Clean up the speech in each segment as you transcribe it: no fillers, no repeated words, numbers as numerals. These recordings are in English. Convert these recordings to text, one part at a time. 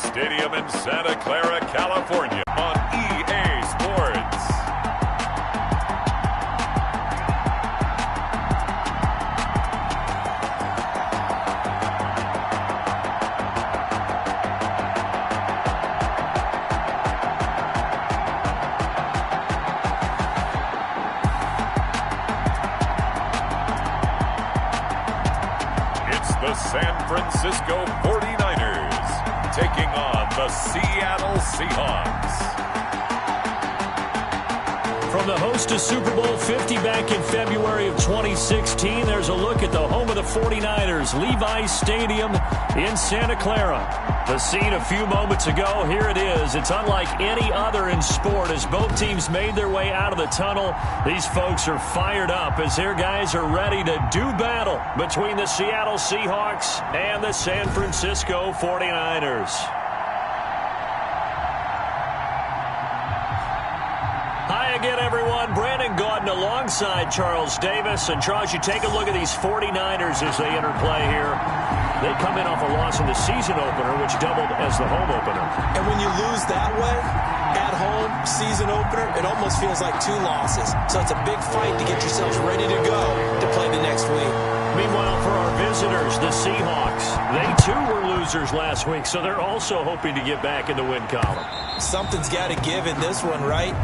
Stadium in Santa Clara, California on EA Sports. It's the San Francisco 49ers taking on the Seattle Seahawks. From the host to Super Bowl 50 back in February of 2016, there's a look at the home of the 49ers, Levi's Stadium in Santa Clara. The scene a few moments ago, here it is. It's unlike any other in sport as both teams made their way out of the tunnel. These folks are fired up as their guys are ready to do battle between the Seattle Seahawks and the San Francisco 49ers. Hi again, everyone. Brandon Gaudin alongside Charles Davis. And Charles, you take a look at these 49ers as they enter play here. They come in off a loss in the season opener, which doubled as the home opener. And when you lose that way, at home, season opener, it almost feels like two losses. So it's a big fight to get yourselves ready to go to play the next week. Meanwhile, for our visitors, the Seahawks, they too were losers last week, so they're also hoping to get back in the win column. Something's got to give in this one, right?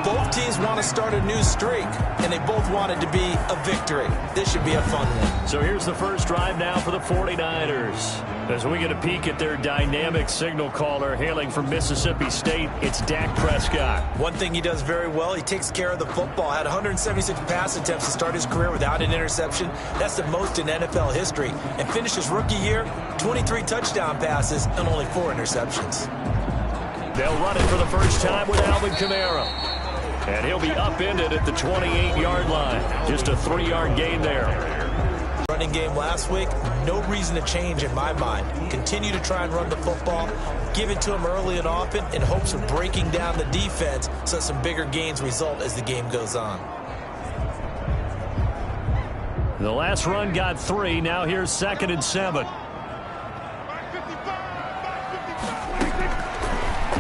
Both teams want to start a new streak, and they both want it to be a victory. This should be a fun one. So here's the first drive now for the 49ers. As we get a peek at their dynamic signal caller hailing from Mississippi State, it's Dak Prescott. One thing he does very well, he takes care of the football. Had 176 pass attempts to start his career without an interception. That's the most in NFL history. And finished his rookie year, 23 touchdown passes and only 4 interceptions. They'll run it for the first time with Alvin Kamara. And he'll be upended at the 28-yard line. Just a 3-yard gain there. Running game last week, no reason to change in my mind. Continue to try and run the football, give it to him early and often in hopes of breaking down the defense so some bigger gains result as the game goes on. The last run got 3. Now here's 2nd and 7.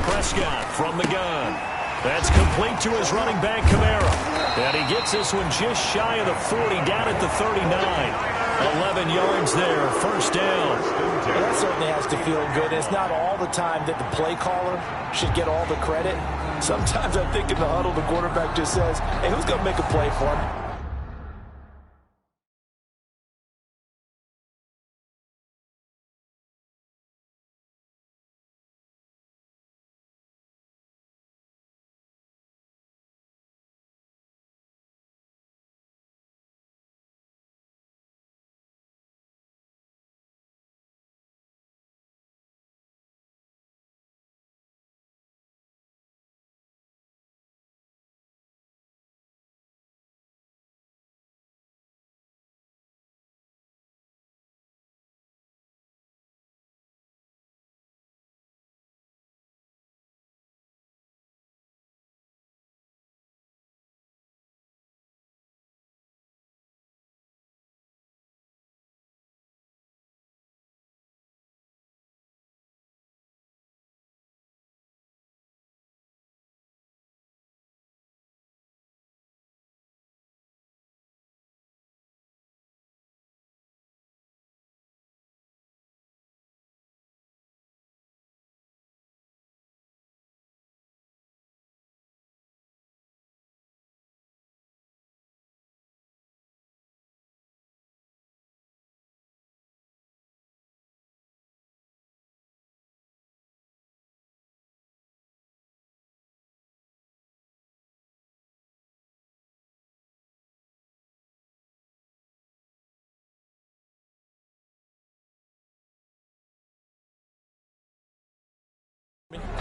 Prescott from the gun. That's complete to his running back, Kamara. And he gets this one just shy of the 40, down at the 39. 11 yards there, first down. Well, that certainly has to feel good. It's not all the time that the play caller should get all the credit. Sometimes I think in the huddle, the quarterback just says, hey, who's going to make a play for me?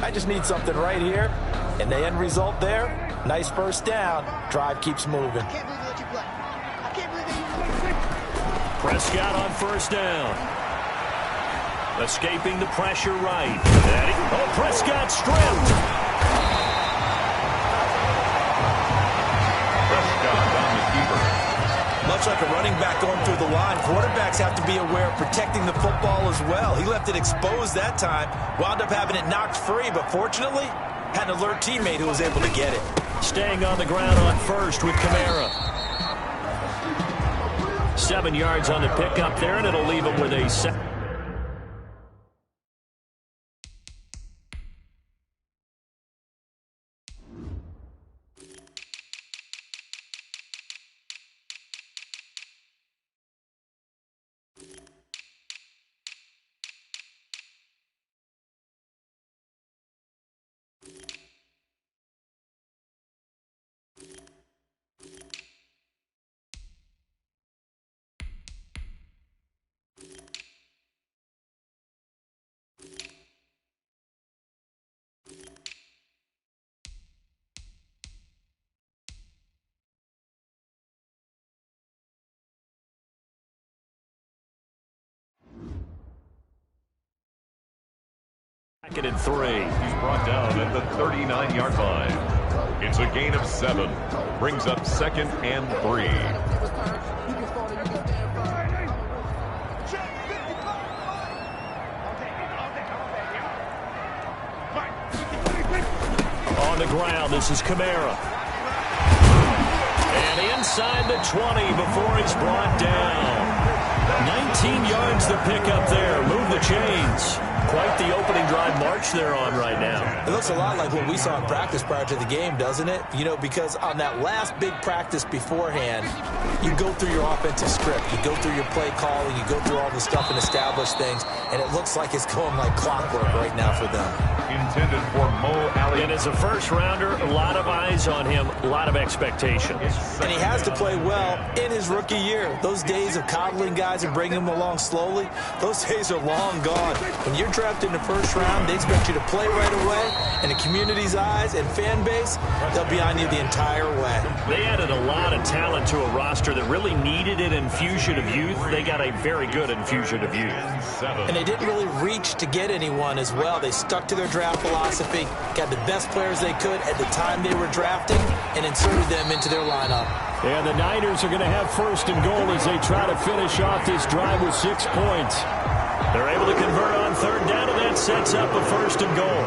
I just need something right here, and the end result there, nice first down. Drive keeps moving. Prescott on first down. Escaping the pressure right. Oh, Prescott stripped. Prescott on the keeper. much like a running back going through the line, quarterbacks have to be aware of protecting the football as well. He left it exposed that time, wound up having it knocked free, but fortunately, had an alert teammate who was able to get it. Staying on the ground on first with Kamara. 7 yards on the pickup there, and it'll leave him with a second. Second and 3. He's brought down at the 39-yard line. It's a gain of 7. Brings up 2nd and 3. On the ground, this is Kamara. And inside the 20 before he's brought down. 19 yards the pickup there. Move the chains. Quite the opening drive march they're on right now. It looks a lot like what we saw in practice prior to the game, doesn't it? You know, because on that last big practice beforehand, you go through your offensive script. You go through your play calling. You go through all the stuff and establish things. And it looks like it's going like clockwork right now for them. Intended for Mo Alley. And as a first-rounder, a lot of eyes on him, a lot of expectations. And he has to play well in his rookie year. Those days of coddling guys and bringing them along slowly, those days are long gone. When you're drafted in the first round, they expect you to play right away. And the community's eyes and fan base, they'll be on you the entire way. They added a lot of talent to a roster that really needed an infusion of youth. They got a very good infusion of youth. And they didn't really reach to get anyone as well. They stuck to their draft philosophy, got the best players they could at the time they were drafting, and inserted them into their lineup. And the Niners are going to have first and goal as they try to finish off this drive with 6 points. They're able to convert on third down, and that sets up a first and goal.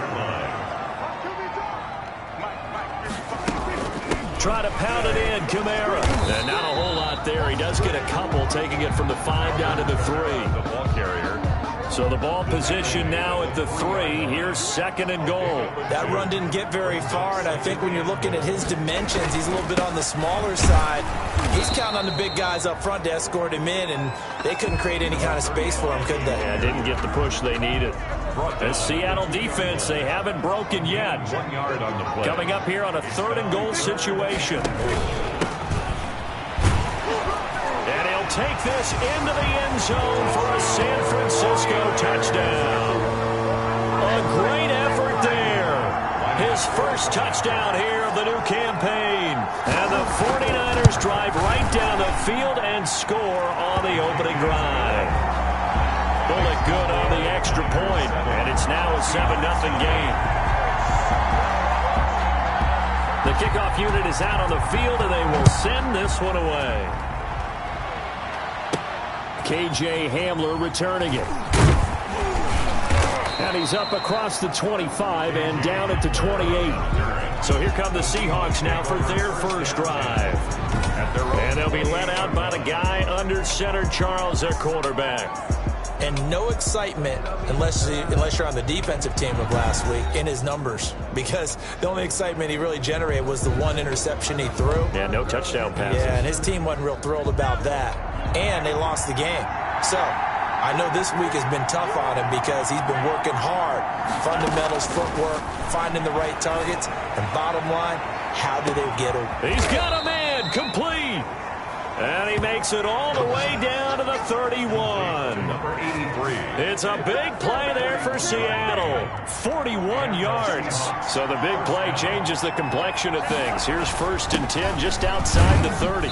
Try to pound it in, Kamara. And not a whole lot there. He does get a couple, taking it from the 5 down to the 3. The ball carrier. So the ball position now at the 3. Here's second and goal. That run didn't get very far, and I think when you're looking at his dimensions, he's a little bit on the smaller side. He's counting on the big guys up front to escort him in, and they couldn't create any kind of space for him, could they? Yeah, didn't get the push they needed. The Seattle defense, they haven't broken yet. 1 yard on the play. Coming up here on a third and goal situation. And he'll take this into the end zone for a San Francisco touchdown. A great effort there. His first touchdown here of the new campaign. And the 49ers drive right down the field and score on the opening drive. Bullet good on the extra point, and it's now a 7-0 game. The kickoff unit is out on the field, and they will send this one away. K.J. Hamler returning it. And he's up across the 25 and down at the 28. So here come the Seahawks now for their first drive. And they'll be led out by the guy under center, Charles, their quarterback. And no excitement unless you're on the defensive team of last week in his numbers, because the only excitement he really generated was the one interception he threw. Yeah, no touchdown passes. Yeah, and his team wasn't real thrilled about that. And they lost the game. So I know this week has been tough on him because he's been working hard. Fundamentals, footwork, finding the right targets. And bottom line, how do they get him? He's got a man, complete. And he makes it all the way down to the 31. Number 83. It's a big play there for Seattle. 41 yards. So the big play changes the complexion of things. Here's 1st and 10 just outside the 30.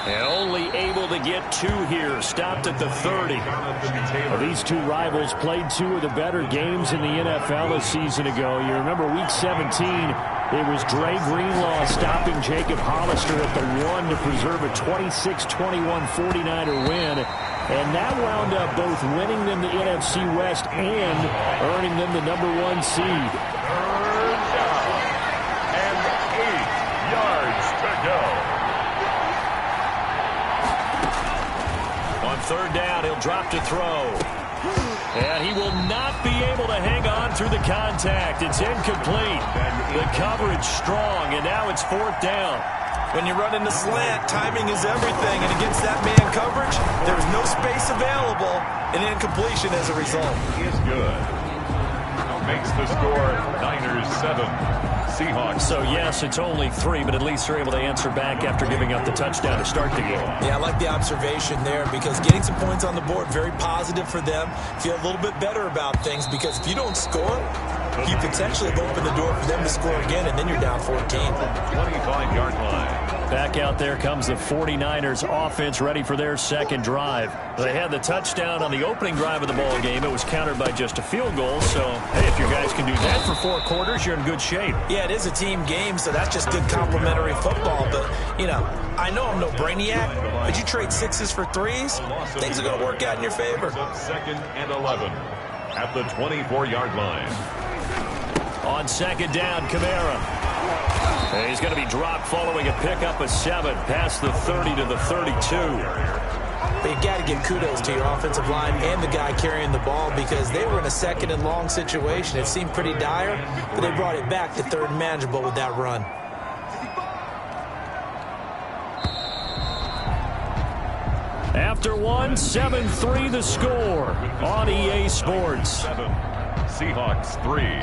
And only able to get 2 here. Stopped at the 30. Well, these two rivals played 2 of the better games in the NFL a season ago. You remember Week 17, It was Dre Greenlaw stopping Jacob Hollister at the 1 to preserve a 26-21 49er win. And that wound up both winning them the NFC West and earning them the #1 seed. Third down and 8 yards to go. On third down, he'll drop to throw. And he will not be able to hang on through the contact. It's incomplete. The coverage strong, and now it's fourth down. When you run in the slant, timing is everything, and against that man coverage, there's no space available, and incompletion as a result. He is good. Makes the score Niners 7, Seahawks. So, yes, it's only 3, but at least they're able to answer back after giving up the touchdown to start the game. Yeah, I like the observation there because getting some points on the board, very positive for them. Feel a little bit better about things because if you don't score, you potentially have opened the door for them to score again, and then you're down 14. 25-yard line. Back out there comes the 49ers offense ready for their second drive. They had the touchdown on the opening drive of the ball game. It was countered by just a field goal. So, hey, if you guys can do that for 4 quarters, you're in good shape. Yeah, it is a team game, so that's just good complimentary football. But, you know, I know I'm no brainiac, but you trade 6s for 3s, things are going to work out in your favor. Second and 11 at the 24-yard line. On second down, Kamara. And he's going to be dropped following a pickup of 7 past the 30 to the 32. But you got to give kudos to your offensive line and the guy carrying the ball because they were in a second and long situation. It seemed pretty dire, but they brought it back to third and manageable with that run. After 1, 7-3 the score on EA Sports. 7, Seahawks 3.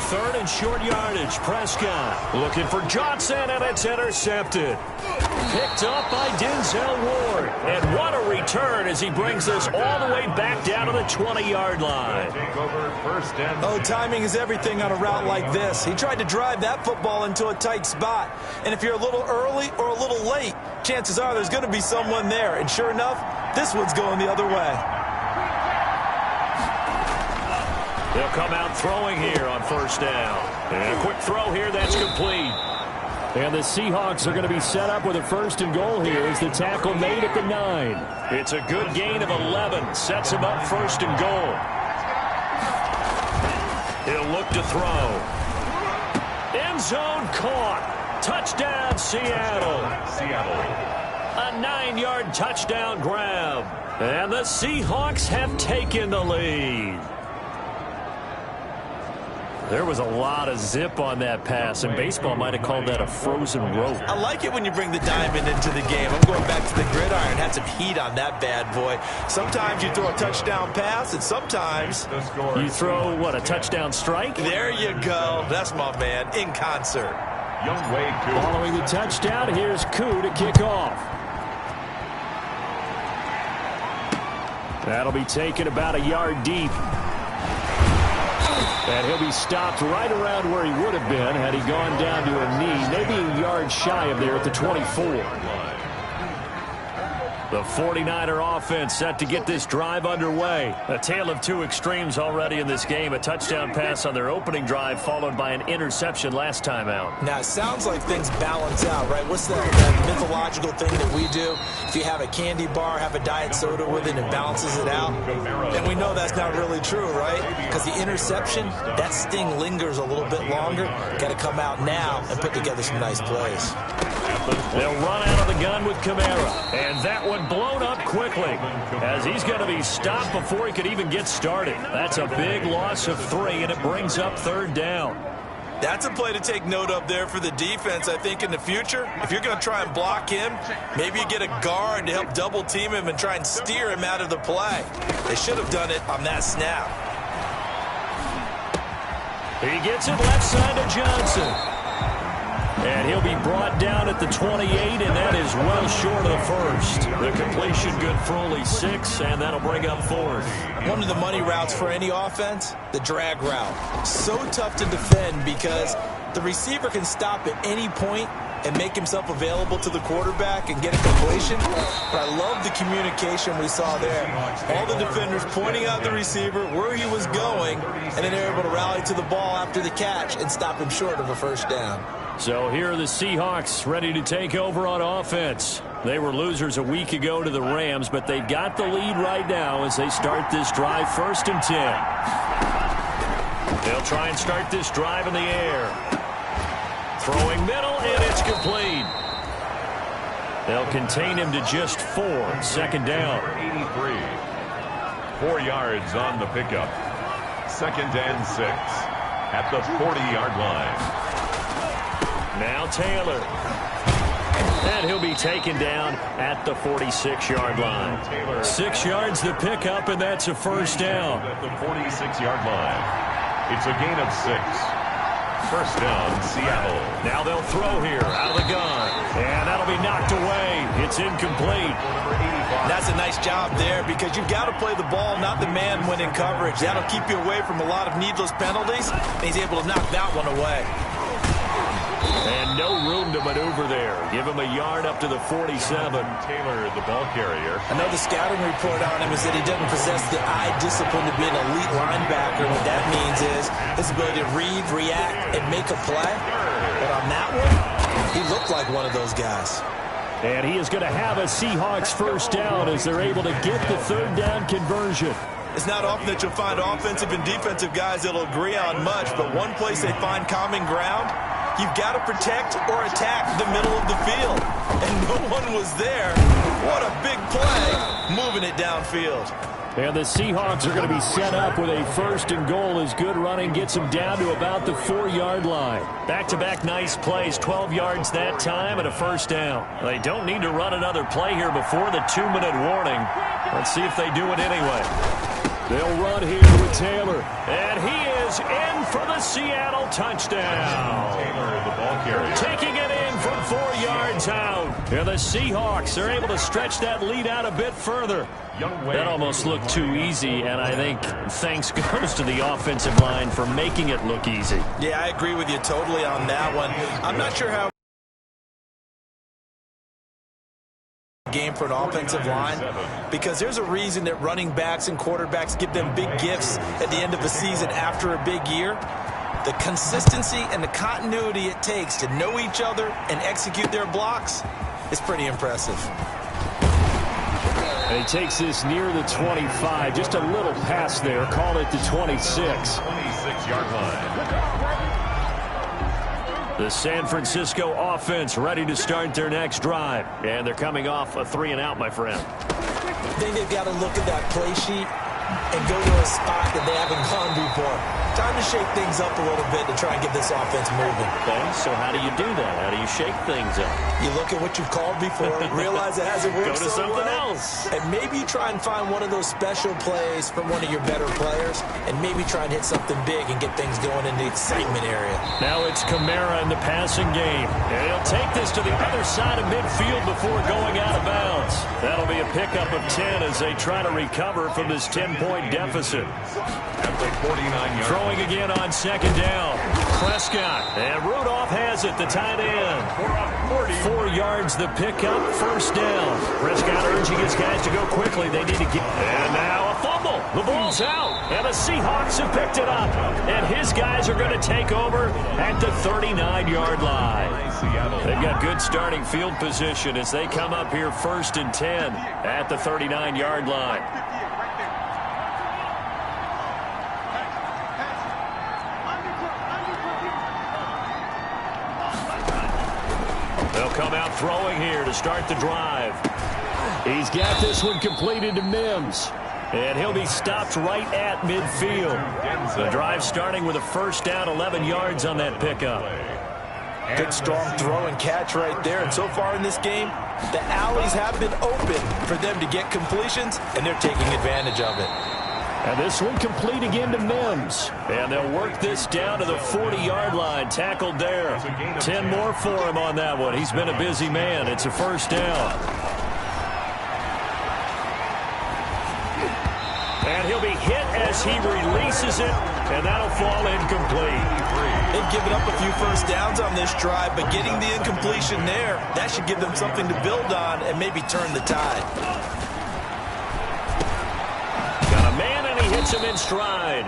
Third and short yardage. Prescott looking for Johnson, and it's intercepted. Picked up by Denzel Ward. And what a return as he brings this all the way back down to the 20-yard line. Oh, timing is everything on a route like this. He tried to drive that football into a tight spot. And if you're a little early or a little late, chances are there's going to be someone there. And sure enough, this one's going the other way. They'll come out throwing here on first down. And a quick throw here, that's complete. And the Seahawks are going to be set up with a first and goal here as the tackle made at the 9. It's a good gain of 11. Sets him up first and goal. He'll look to throw. End zone caught. Touchdown, Seattle. A 9-yard touchdown grab. And the Seahawks have taken the lead. There was a lot of zip on that pass, and baseball might have called that a frozen rope. I like it when you bring the diamond into the game. I'm going back to the gridiron. Had some heat on that bad boy. Sometimes you throw a touchdown pass, and sometimes you throw, what, a touchdown strike? There you go. That's my man, in concert. Following the touchdown, here's Koo to kick off. That'll be taken about a yard deep. And he'll be stopped right around where he would have been had he gone down to a knee, maybe a yard shy of there at the 24. The 49er offense set to get this drive underway. A tale of 2 extremes already in this game. A touchdown pass on their opening drive followed by an interception last time out. Now, it sounds like things balance out, right? What's that mythological thing that we do? If you have a candy bar, have a diet soda with it, and balances it out. And we know that's not really true, right? Because the interception, that sting lingers a little bit longer. Got to come out now and put together some nice plays. They'll run out of the gun with Kamara. And that one blown up quickly as he's going to be stopped before he could even get started. That's a big loss of 3, and it brings up third down. That's a play to take note of there for the defense, I think, in the future. If you're going to try and block him, maybe you get a guard to help double team him and try and steer him out of the play. They should have done it on that snap. He gets it left side to Johnson. And he'll be brought down at the 28, and that is well short of the first. The completion good for only 6, and that'll bring up fourth. One of the money routes for any offense, the drag route. So tough to defend because the receiver can stop at any point and make himself available to the quarterback and get a completion. But I love the communication we saw there. All the defenders pointing out the receiver, where he was going, and then they're able to rally to the ball after the catch and stop him short of a first down. So here are the Seahawks ready to take over on offense. They were losers a week ago to the Rams, but they've got the lead right now as they start this drive 1st and 10. They'll try and start this drive in the air. Throwing middle, and it's complete. They'll contain him to just 4. 2nd down. 83. 4 yards on the pickup. 2nd and 6 at the 40-yard line. Now Taylor. And he'll be taken down at the 46-yard line. 6 yards the pickup, and that's a first down. At the 46-yard line. It's a gain of 6. First down, Seattle. Now they'll throw here out of the gun. And that'll be knocked away. It's incomplete. That's a nice job there because you've got to play the ball, not the man when in coverage. That'll keep you away from a lot of needless penalties. And he's able to knock that one away. And no room to maneuver there. Give him a yard up to the 47. Taylor, the ball carrier. I know the scouting report on him is that he doesn't possess the eye discipline to be an elite linebacker. What that means is his ability to read, react, and make a play. But on that one, he looked like one of those guys. And he is going to have a Seahawks first down as they're able to get the 3rd down conversion. It's not often that you'll find offensive and defensive guys that'll agree on much, but one place they find common ground, you've got to protect or attack the middle of the field. And no one was there. What a big play, moving it downfield. And the Seahawks are going to be set up with a 1st and goal as good running gets them down to about the 4-yard line. Back-to-back nice plays, 12 yards that time and a first down. They don't need to run another play here before the 2-minute warning. Let's see if they do it anyway. They'll run here with Taylor. And he is in for the Seattle touchdown. Taylor, the ball carrier. Taking it in from 4 yards out. And the Seahawks are able to stretch that lead out a bit further. That almost looked too easy, and I think thanks goes to the offensive line for making it look easy. Yeah, I agree with you totally on that one. I'm not sure how game for an offensive line, because there's a reason that running backs and quarterbacks give them big gifts at the end of a season after a big year. The consistency and the continuity it takes to know each other and execute their blocks is pretty impressive. And he takes this near the 25, just a little pass there, call it the 26. 26-yard line. The San Francisco offense ready to start their next drive. And they're coming off a 3-and-out, my friend. I think they've got to look at that play sheet and go to a spot that they haven't gone before. Time to shake things up a little bit to try and get this offense moving. Okay, so how do you do that? How do you shake things up? You look at what you've called before, realize it hasn't worked Go to so something well, else. and maybe you try and find one of those special plays from one of your better players, and maybe try and hit something big and get things going in the excitement area. Now it's Kamara in the passing game. And he'll take this to the other side of midfield before going out of bounds. That'll be a pickup of 10 as they try to recover from this 10-point deficit. At the 49-yard. Throwing again on 2nd down. Prescott. And Rudolph has it, the tight end. 4 yards the pickup, first down. Prescott urging his guys to go quickly. They need to get. And now a fumble. The ball's out. And the Seahawks have picked it up. And his guys are going to take over at the 39-yard line. They've got good starting field position as they come up here 1st and 10 at the 39-yard line. They'll come out throwing here to start the drive. He's got this one completed to Mims. And he'll be stopped right at midfield. The drive starting with a first down, 11 yards on that pickup. Good strong throw and catch right there. And so far in this game, the alleys have been open for them to get completions, and they're taking advantage of it. And this one complete again to Mims. And they'll work this down to the 40-yard line. Tackled there. 10 more for him on that one. He's been a busy man. It's a first down. And he'll be hit as he releases it. And that'll fall incomplete. They've given picking up a few first downs on this drive, but getting the incompletion there, that should give them something to build on and maybe turn the tide. Got a man, and he hits him in stride.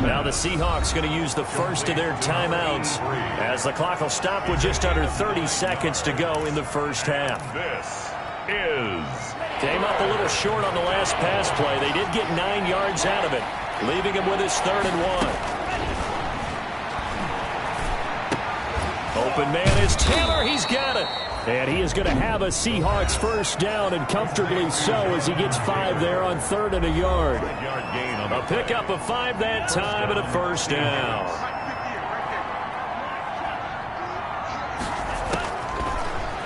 Now the Seahawks going to use the first of their timeouts as the clock will stop with just under 30 seconds to go in the first half. This is... Came up a little short on the last pass play. They did get 9 yards out of it, leaving him with his 3rd and 1. Open man is Taylor. He's got it. And he is going to have a Seahawks first down, and comfortably so, as he gets 5 there on 3rd and a yard. A pickup of 5 that time and a first down.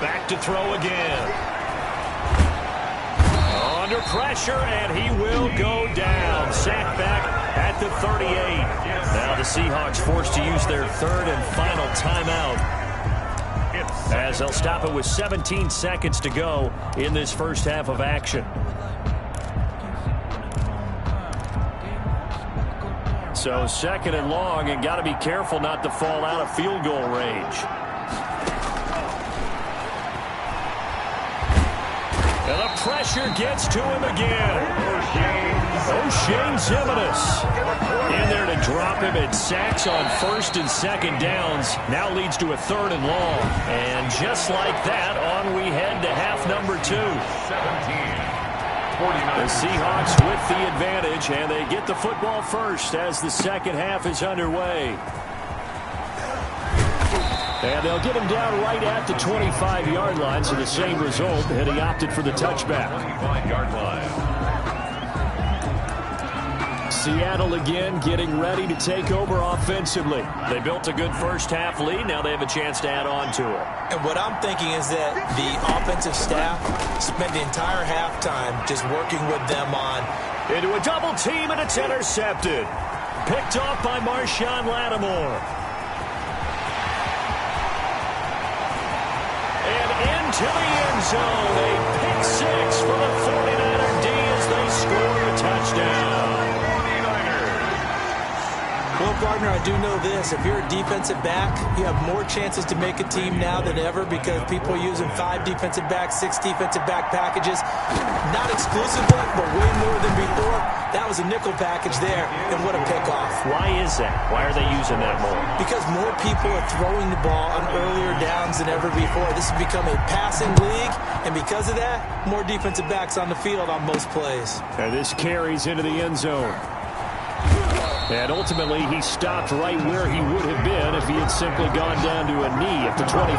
Back to throw again. Under pressure, and he will go down. Sacked back at the 38. Now the Seahawks forced to use their 3rd and final timeout, as they'll stop it with 17 seconds to go in this first half of action. So 2nd and long, and got to be careful not to fall out of field goal range. And the pressure gets to him again. O'Shane Zimenez in there to drop him at sacks on 1st and 2nd downs. Now leads to a 3rd and long. And just like that, on we head to half number 2. The Seahawks with the advantage, and they get the football first as the second half is underway. And they'll get him down right at the 25-yard line, so the same result, and he opted for the touchback. 25-yard line. Seattle again getting ready to take over offensively. They built a good first half lead. Now they have a chance to add on to it. And what I'm thinking is that the offensive staff spent the entire halftime just working with them on. Into a double team, and it's intercepted. Picked off by Marshawn Lattimore. To the end zone, a pick 6 for the 49er D as they score a touchdown. 49ers. Well, partner, I do know this. If you're a defensive back, you have more chances to make a team now than ever because people are using 5 defensive backs, 6 defensive back packages. Not exclusively, but way more than before. That was a nickel package there, and what a pickoff. Why is that? Why are they using that more? Because more people are throwing the ball on earlier downs than ever before. This has become a passing league, and because of that, more defensive backs on the field on most plays. And this carries into the end zone. And ultimately, he stopped right where he would have been if he had simply gone down to a knee at the 25.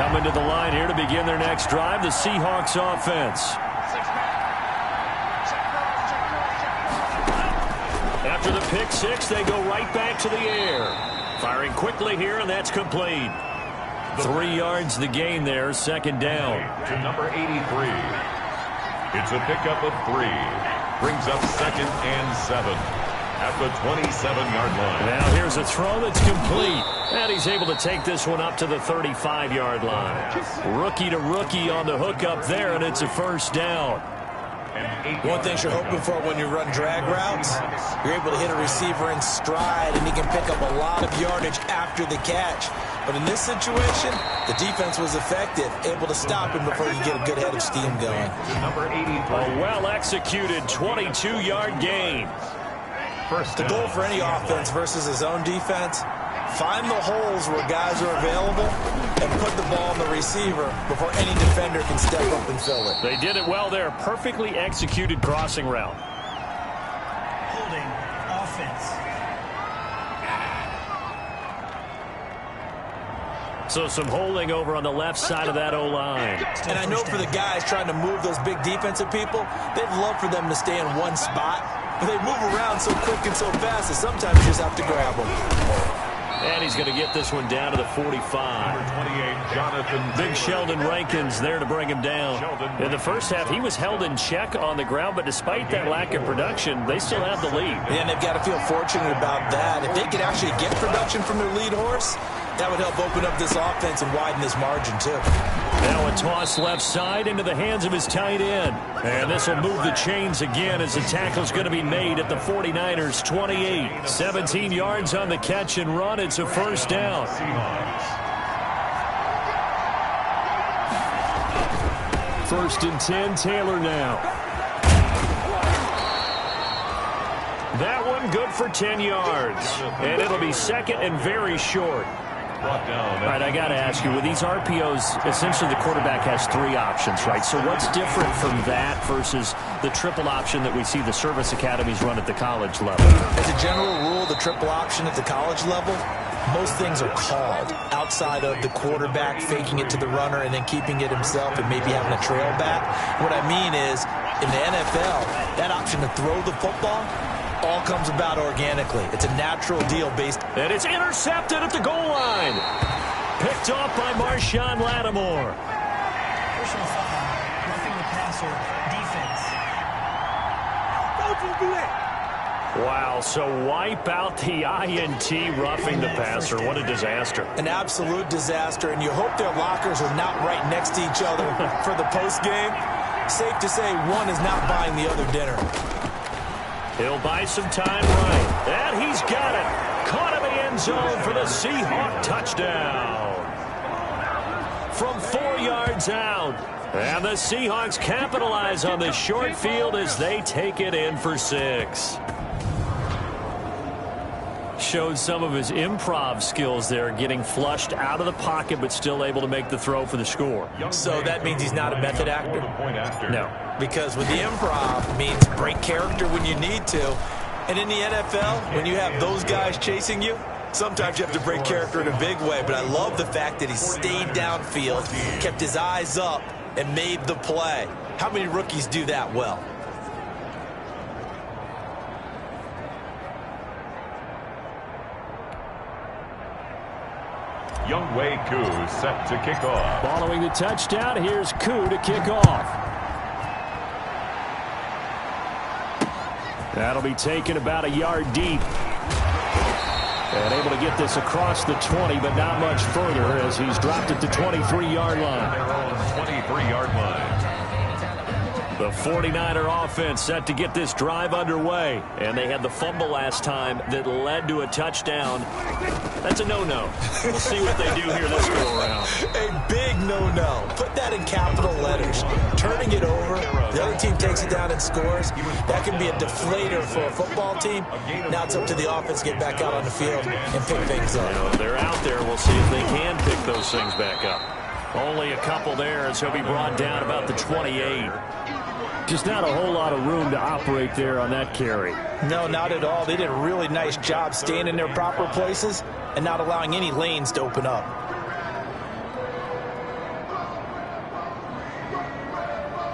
Coming to the line here to begin their next drive, the Seahawks offense. After the pick 6, they go right back to the air. Firing quickly here, and that's complete. 3 yards the gain there, 2nd down. To number 83. It's a pickup of 3. Brings up 2nd and 7 at the 27-yard line. Now here's a throw that's complete. And he's able to take this one up to the 35-yard line. Rookie to rookie on the hookup there, and it's a first down. One thing you're hoping for when you run drag routes, you're able to hit a receiver in stride, and he can pick up a lot of yardage after the catch. But in this situation, the defense was effective, able to stop him before you get a good head of steam going. Number 83. A well-executed 22-yard gain. The goal for any offense versus his own defense, find the holes where guys are available and put the ball on the receiver before any defender can step up and fill it. They did it well there. Perfectly executed crossing route. Holding offense. So some holding over on the left side of that O-line. And I know for the guys trying to move those big defensive people, they'd love for them to stay in one spot. But they move around so quick and so fast that sometimes you just have to grab them. And he's going to get this one down to the 45. Number 28, Jonathan. Big Sheldon Rankins there to bring him down. In the first half, he was held in check on the ground, but despite that lack of production, they still have the lead. And they've got to feel fortunate about that. If they could actually get production from their lead horse, That would help open up this offense and widen this margin, too. Now a toss left side into the hands of his tight end. And this will move the chains again as the tackle's going to be made at the 49ers 28. 17 yards on the catch and run. It's a first down. First and 10, Taylor now. That one good for 10 yards. And it'll be second and very short. All right, I got to ask you, with these RPOs, essentially the quarterback has 3 options, right? So what's different from that versus the triple option that we see the service academies run at the college level? As a general rule, the triple option at the college level, most things are called outside of the quarterback faking it to the runner and then keeping it himself and maybe having a trail back. What I mean is, in the NFL, that option to throw the football all comes about organically. It's a natural deal based. And it's intercepted at the goal line. Picked off by Marshawn Lattimore. Personal foul, roughing the passer, defense. Don't you do that? Wow, so wipe out the INT, roughing the passer. What a disaster. An absolute disaster, and you hope their lockers are not right next to each other for the postgame. Safe to say one is not buying the other dinner. He'll buy some time right. And he's got it. Caught in the end zone for the Seahawk touchdown. From 4 yards out. And the Seahawks capitalize on this short field as they take it in for 6. Showed some of his improv skills there, getting flushed out of the pocket but still able to make the throw for the score. So that means he's not a method actor? No. Because with the improv means break character when you need to. And in the NFL, when you have those guys chasing you, sometimes you have to break character in a big way. But I love the fact that he stayed downfield, kept his eyes up, and made the play. How many rookies do that well? Younghoe Koo set to kick off. Following the touchdown, here's Koo to kick off. That'll be taken about a yard deep. And able to get this across the 20, but not much further as he's dropped it to 23-yard line. Their own 23-yard line. The 49er offense set to get this drive underway. And they had the fumble last time that led to a touchdown. That's a no-no. We'll see what they do here this go-around. A big no-no. Put that in capital letters. Turning it over, the other team takes it down and scores. That can be a deflator for a football team. Now it's up to the offense to get back out on the field and pick things up. You know, they're out there. We'll see if they can pick those things back up. Only a couple there as he'll be brought down about the 28. Just not a whole lot of room to operate there on that carry. No, not at all. They did a really nice job staying in their proper places and not allowing any lanes to open up.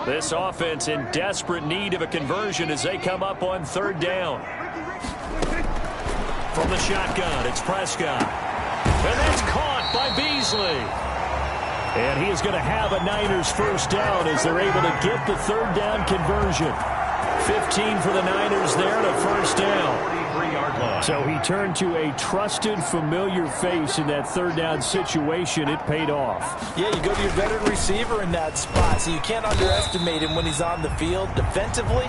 This offense in desperate need of a conversion as they come up on 3rd down. From the shotgun, it's Prescott. And that's caught by Beasley. And he is going to have a Niners first down as they're able to get the 3rd down conversion. 15 for the Niners there and a first down. So he turned to a trusted, familiar face in that 3rd down situation. It paid off. Yeah, you go to your veteran receiver in that spot, so you can't underestimate him when he's on the field. Defensively,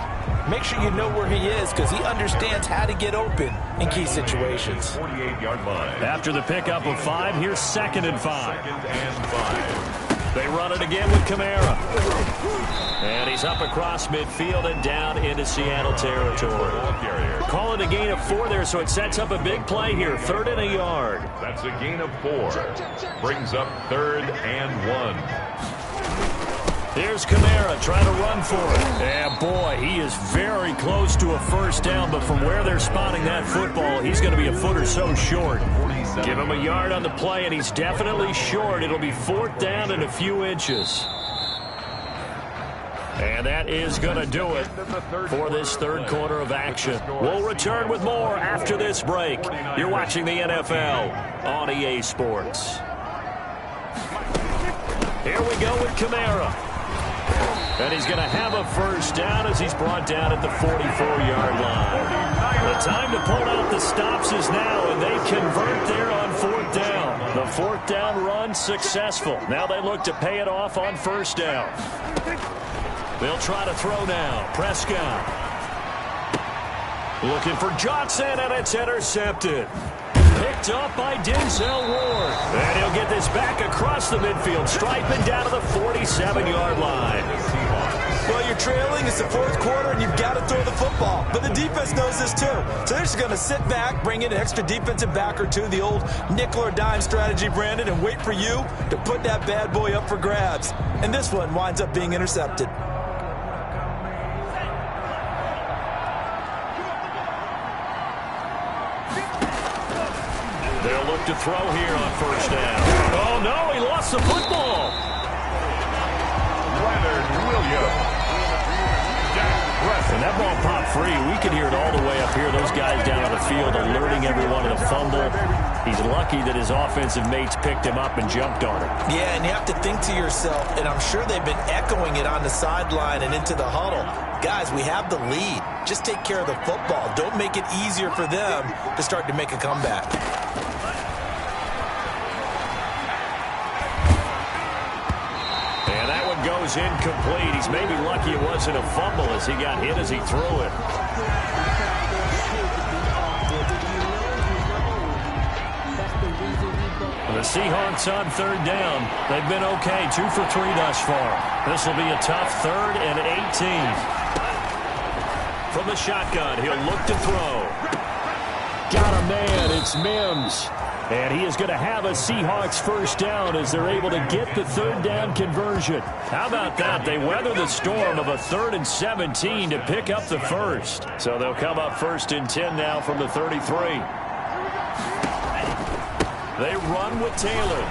make sure you know where he is because he understands how to get open in key situations. 48-yard line. After the pickup of 5, here's 2nd and 5. 2nd and 5. They run it again with Kamara. And he's up across midfield and down into Seattle territory. Call it a gain of 4 there, so it sets up a big play here. 3rd and a yard. That's a gain of 4. Brings up 3rd and 1. Here's Kamara trying to run for it. And boy, he is very close to a first down, but from where they're spotting that football, he's going to be a foot or so short. Give him a yard on the play, and he's definitely short. It'll be 4th down and a few inches. And that is going to do it for this 3rd quarter of action. We'll return with more after this break. You're watching the NFL on EA Sports. Here we go with Kamara. And he's going to have a first down as he's brought down at the 44-yard line. The time to pull out the stops is now, and they convert there on 4th down. The 4th down run successful. Now they look to pay it off on 1st down. They'll try to throw now. Prescott. Looking for Johnson, and it's intercepted. Picked up by Denzel Ward. And he'll get this back across the midfield stripe and down to the 47-yard line. Well, you're trailing. It's the 4th quarter, and you've got to throw the football. But the defense knows this, too. So they're just going to sit back, bring in an extra defensive back or two, the old nickel or dime strategy, Brandon, and wait for you to put that bad boy up for grabs. And this one winds up being intercepted. They'll look to throw here on 1st down. Oh, no, he lost the football. Leonard Williams. And that ball popped free. We could hear it all the way up here. Those guys down on the field alerting everyone of the fumble. He's lucky that his offensive mates picked him up and jumped on it. Yeah, and you have to think to yourself, and I'm sure they've been echoing it on the sideline and into the huddle. Guys, we have the lead. Just take care of the football. Don't make it easier for them to start to make a comeback. Goes incomplete. He's maybe lucky it wasn't a fumble as he got hit as he threw it. The Seahawks on 3rd down. They've been okay. 2 for 3 thus far. This will be a tough 3rd and 18. From the shotgun, he'll look to throw. Got a man. It's Mims. And he is going to have a Seahawks 1st down as they're able to get the 3rd down conversion. How about that? They weather the storm of a 3rd and 17 to pick up the 1st. So they'll come up 1st and 10 now from the 33. They run with Taylor.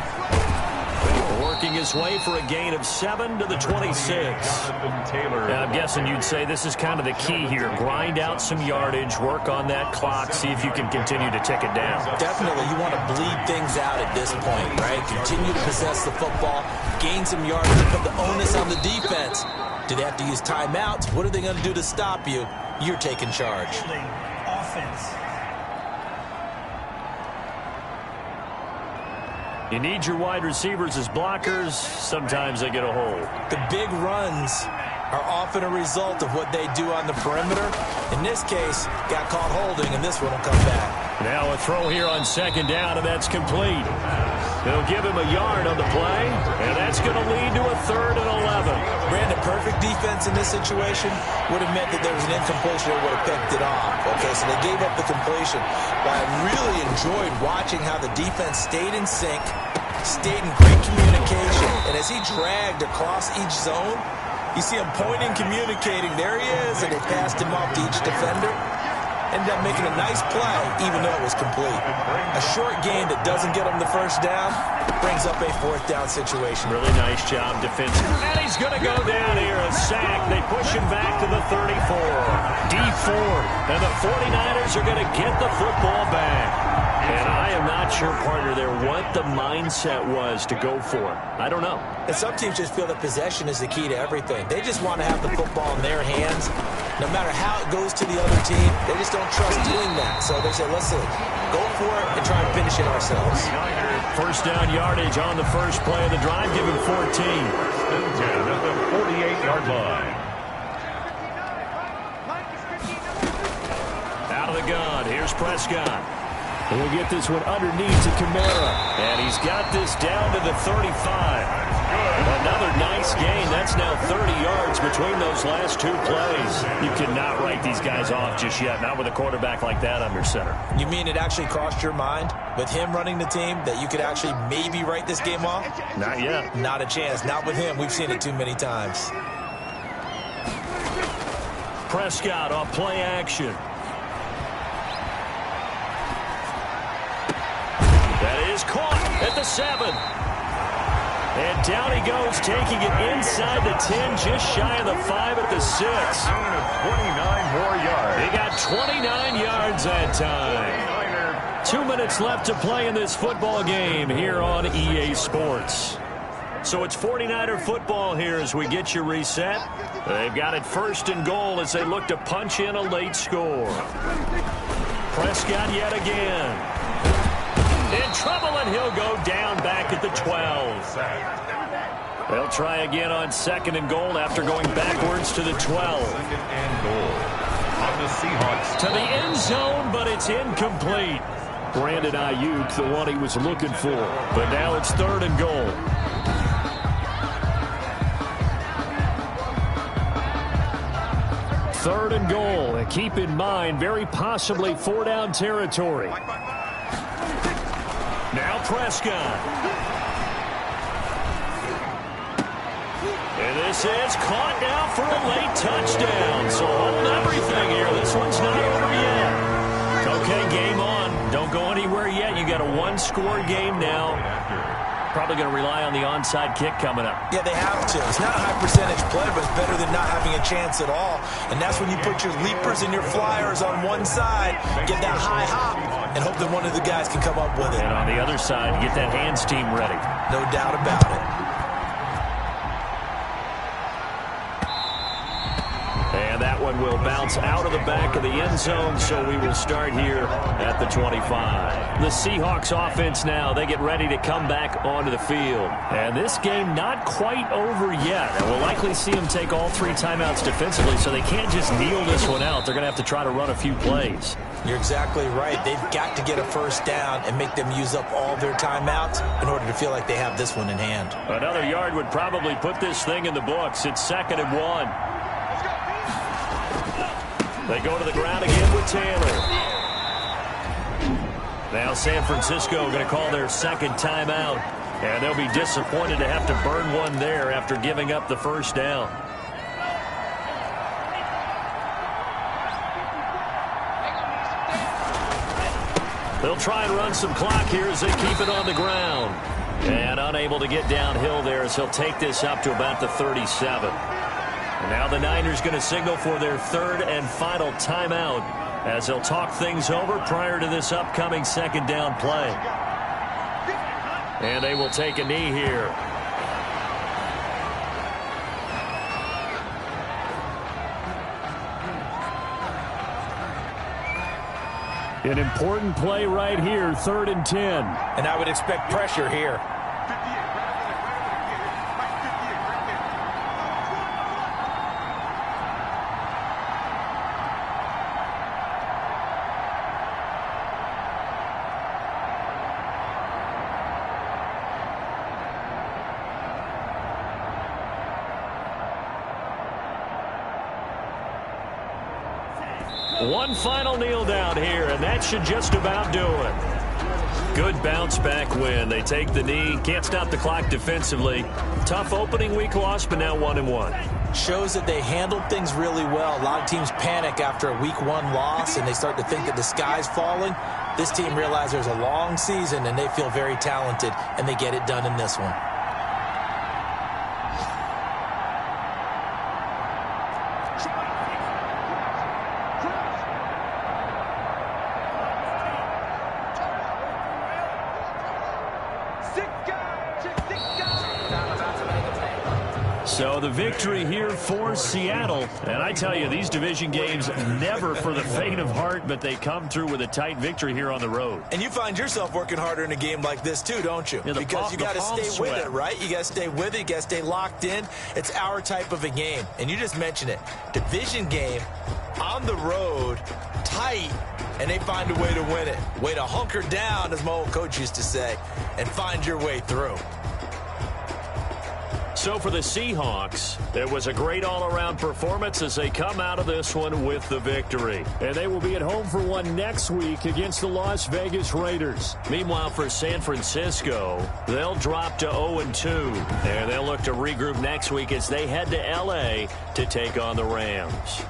Working his way for a gain of 7 to the 26. And I'm guessing you'd say this is kind of the key here. Grind out some yardage, work on that clock, see if you can continue to tick it down. Definitely, you want to bleed things out at this point, right? Continue to possess the football, gain some yardage, and put the onus on the defense. Do they have to use timeouts? What are they going to do to stop you? You're taking charge. Offense. You need your wide receivers as blockers. Sometimes they get a hold. The big runs are often a result of what they do on the perimeter. In this case, got caught holding, and this one will come back. Now a throw here on 2nd down, and that's complete. They'll give him a yard on the play, and that's going to lead to a 3rd and 11. Brandon, perfect defense in this situation would have meant that there was an incompletion that would have picked it off. Okay, so they gave up the completion. But I really enjoyed watching how the defense stayed in sync, stayed in great communication, and as he dragged across each zone, you see him pointing, communicating. There he is, and they passed him off to each defender. Ended up making a nice play, even though it was complete. A short gain that doesn't get him the 1st down brings up a 4th down situation. Really nice job defensive. And he's going to go down here, a sack. They push him back to the 34. D4. And the 49ers are going to get the football back. And I am not sure, partner, there what the mindset was to go for it. I don't know. And some teams just feel that possession is the key to everything. They just want to have the football in their hands. No matter how it goes to the other team, they just don't trust doing that. So they say, listen, go for it and try and finish it ourselves. 1st down yardage on the first play of the drive. Give him 14. At the 48-yard line. Out of the gun. Here's Prescott. He'll get this one underneath to Kamara. And he's got this down to the 35. Another nice gain. That's now 30 yards between those last 2 plays. You cannot write these guys off just yet, not with a quarterback like that under center. You mean it actually crossed your mind with him running the team that you could actually maybe write this game off? Not yet. Not a chance. Not with him. We've seen it too many times. Prescott off play action. That is caught at the 7. And down he goes, taking it inside the 10, just shy of the 5 at the 6. 29 more yards. He got 29 yards that time. 2 minutes left to play in this football game here on EA Sports. So it's 49er football here as we get you reset. They've got it 1st and goal as they look to punch in a late score. Prescott yet again. In trouble, and he'll go down back at the 12. They'll try again on 2nd and goal after going backwards to the 12. 2nd and goal on the Seahawks. To the end zone, but it's incomplete. Brandon Ayuk, the one he was looking for. But now it's 3rd and goal. Third and goal. And keep in mind, very possibly 4-down territory. Now Prescott. And this is caught now for a late touchdown. So hold everything here. This one's not over yet. Okay, game on. Don't go anywhere yet. You got a 1-score game now. Probably going to rely on the onside kick coming up. Yeah, they have to. It's not a high percentage play, but it's better than not having a chance at all. And that's when you put your leapers and your flyers on one side, get that high hop, and hope that one of the guys can come up with it. And on the other side, get that hands team ready. No doubt about it. And that one will bounce out of the back of the end zone, so we will start here at the 25. The Seahawks offense now, they get ready to come back onto the field. And this game not quite over yet. And we'll likely see them take all 3 timeouts defensively, so they can't just kneel this one out. They're going to have to try to run a few plays. You're exactly right. They've got to get a first down and make them use up all their timeouts in order to feel like they have this one in hand. Another yard would probably put this thing in the books. It's 2nd and 1. They go to the ground again with Taylor. Now San Francisco going to call their 2nd timeout. And they'll be disappointed to have to burn one there after giving up the first down. They'll try and run some clock here as they keep it on the ground. And unable to get downhill there as he'll take this up to about the 37. And now the Niners going to signal for their 3rd and final timeout as they'll talk things over prior to this upcoming 2nd down play. And they will take a knee here. An important play right here, 3rd and 10. And I would expect pressure here. One final kneel down here, and that should just about do it. Good bounce back win. They take the knee. Can't stop the clock defensively. Tough opening week loss, but now 1-1. Shows that they handled things really well. A lot of teams panic after a week 1 loss, and they start to think that the sky's falling. This team realizes there's a long season, and they feel very talented, and they get it done in this one. So the victory here for Seattle. And I tell you, these division games never for the faint of heart, but they come through with a tight victory here on the road. And you find yourself working harder in a game like this too, don't you? Yeah, because you got to stay with it, right? You got to stay with it. You got to stay locked in. It's our type of a game. And you just mentioned it. Division game on the road, tight, and they find a way to win it. Way to hunker down, as my old coach used to say, and find your way through. So for the Seahawks, it was a great all-around performance as they come out of this one with the victory. And they will be at home for one next week against the Las Vegas Raiders. Meanwhile, for San Francisco, they'll drop to 0-2. And they'll look to regroup next week as they head to L.A. to take on the Rams.